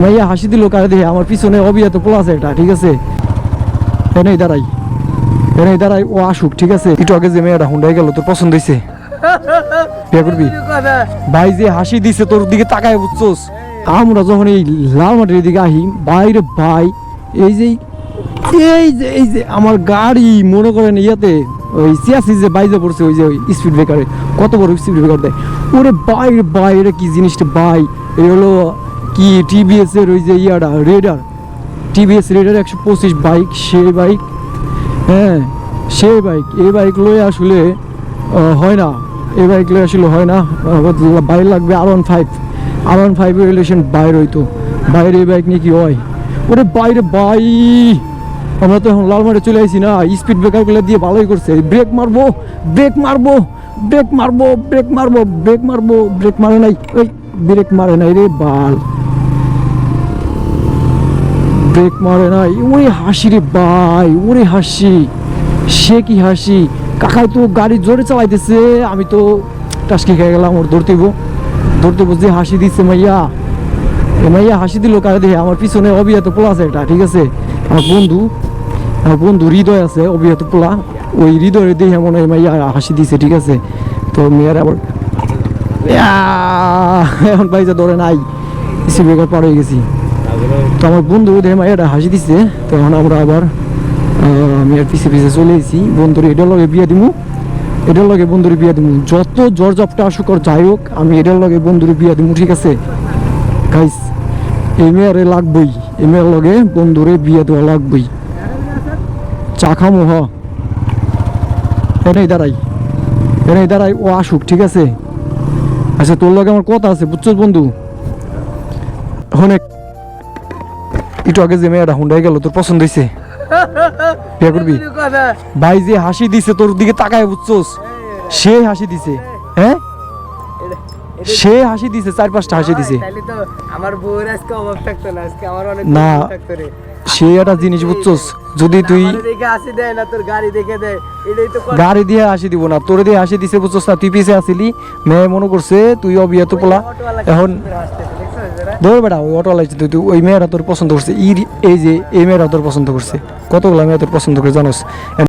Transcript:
ভাইয়া হাসি দিল কারে দেখে আমার পিছনে অবিয়াত পোলা আছে এটা, ঠিক আছে? এনেই দাঁড়াই ও আসুক, ঠিক আছে? একটু আগে যে মেয়েটা হুন্ডাই গেল, তোর পছন্দ হয়েছে? বিয়ে করবি? ভাই যে হাসি দিছে তোর দিকে তাকায়, বুঝছোস? আমরা যখন এই লালমাটির দিকে আহি, বাইরে ভাই এই যে এই যে আমার গাড়ি মনে করেন ইয়াতে ওই সিয়াসি যে বাইজে পড়ছে, ওই যে ওই স্পিড ব্রেকারে কত বড় স্পিড ব্রেকার দেয় ওরে ভাই এটা কি জিনিসটা ভাই? এই হলো কি টিভিএস এর ওই যে ইয়াটা রেডার, টিভিএস রেডার 125 বাইক, সেই বাইক, হ্যাঁ সেই বাইক। এই বাইক লয়ে আসলে হয় না, এই বাইক লয়ে আসলে হয় না, বাইক লাগবে R15 রিলেশন বাইর হইতো, বাইরে এই বাইক নিয়ে কি হয়? ওরে বাইরে ভাই আমরা তো এখন লালমারে চলে আসি না, স্পিড ব্রেকার গুলো দিয়ে ভালোই করছে। ব্রেক মারবো ব্রেক মারে নাই, ওই ব্রেক মারে নাই রে বাল, ব্রেক মারে নাই। ওরে হাসি রে ভাই, ওরে হাসি, সে কি হাসি! কাকাই তো গাড়ি জোরে চালাইতেছে, আমি তো টাসকি খেয়ে গেলাম। ওর ধরতে যে হাসি দিচ্ছে মাইয়া হাসি দিল কারে দেখে আমার পিছনে অবিয়াত পোলা আছে এটা, ঠিক আছে? আমার বন্ধু হৃদয় আছে, অবিয়াত পোলা, ওই হৃদয়ের দেখে মনে হয় মাইয়া হাসি দিছে, ঠিক আছে? তো মেয়ের আবার এখন বাইজা ধরে নাই, স্পিড ব্রেকার পার হয়ে গেছি। তো আমার বন্ধু দেখে মাইয়াটা হাসি দিচ্ছে, তখন আমরা আবার মেয়ের পিছিয়ে চলে এসেছি। বন্ধুর এটার লগে বিয়ে দিমু, যত জ্বর জপটা আসুক আর যাই হোক, আমি এটার লগে বন্ধুর বিয়ে দিমু, ঠিক আছে গাইস? এই মেয়েরে লাগবই, এই মেয়ের লগে বন্ধুরে বিয়ে দেওয়া লাগবই। চা খামো, এনেই দাঁড়াই ও আসুক, ঠিক আছে? আচ্ছা তোর লগে আমার কথা আছে, বুঝছো বন্ধু? অনেক একটু আগে যে মেয়েটা হুন্ডাই গেল, তোর পছন্দ হয়েছে? বিয়ে করবি? ভাই যে হাসি দিছে তোর দিকে তাকায়, বুঝছোস? সে হাসি দিছে, হ্যাঁ সে হাসি দিছে, 4-5টা হাসি দিছে। না সে একটা জিনিস, বুঝছোস? যদি তুই গাড়ি দিয়ে হাসি দিব না, তোরে দিয়ে হাসি দিছে, বুঝছোস না? তুই পিছিয়ে আসিলি, মেয়ে মনে করছে তুই অবিয়াত পোলা। এখন ধর বেটা, ওই অটোওয়ালা তুই ওই মেয়েরা তোর পছন্দ করছে, এই যে এই মেয়েরা তোর পছন্দ করছে, কতগুলা মেয়ে তোর পছন্দ করে জানোস?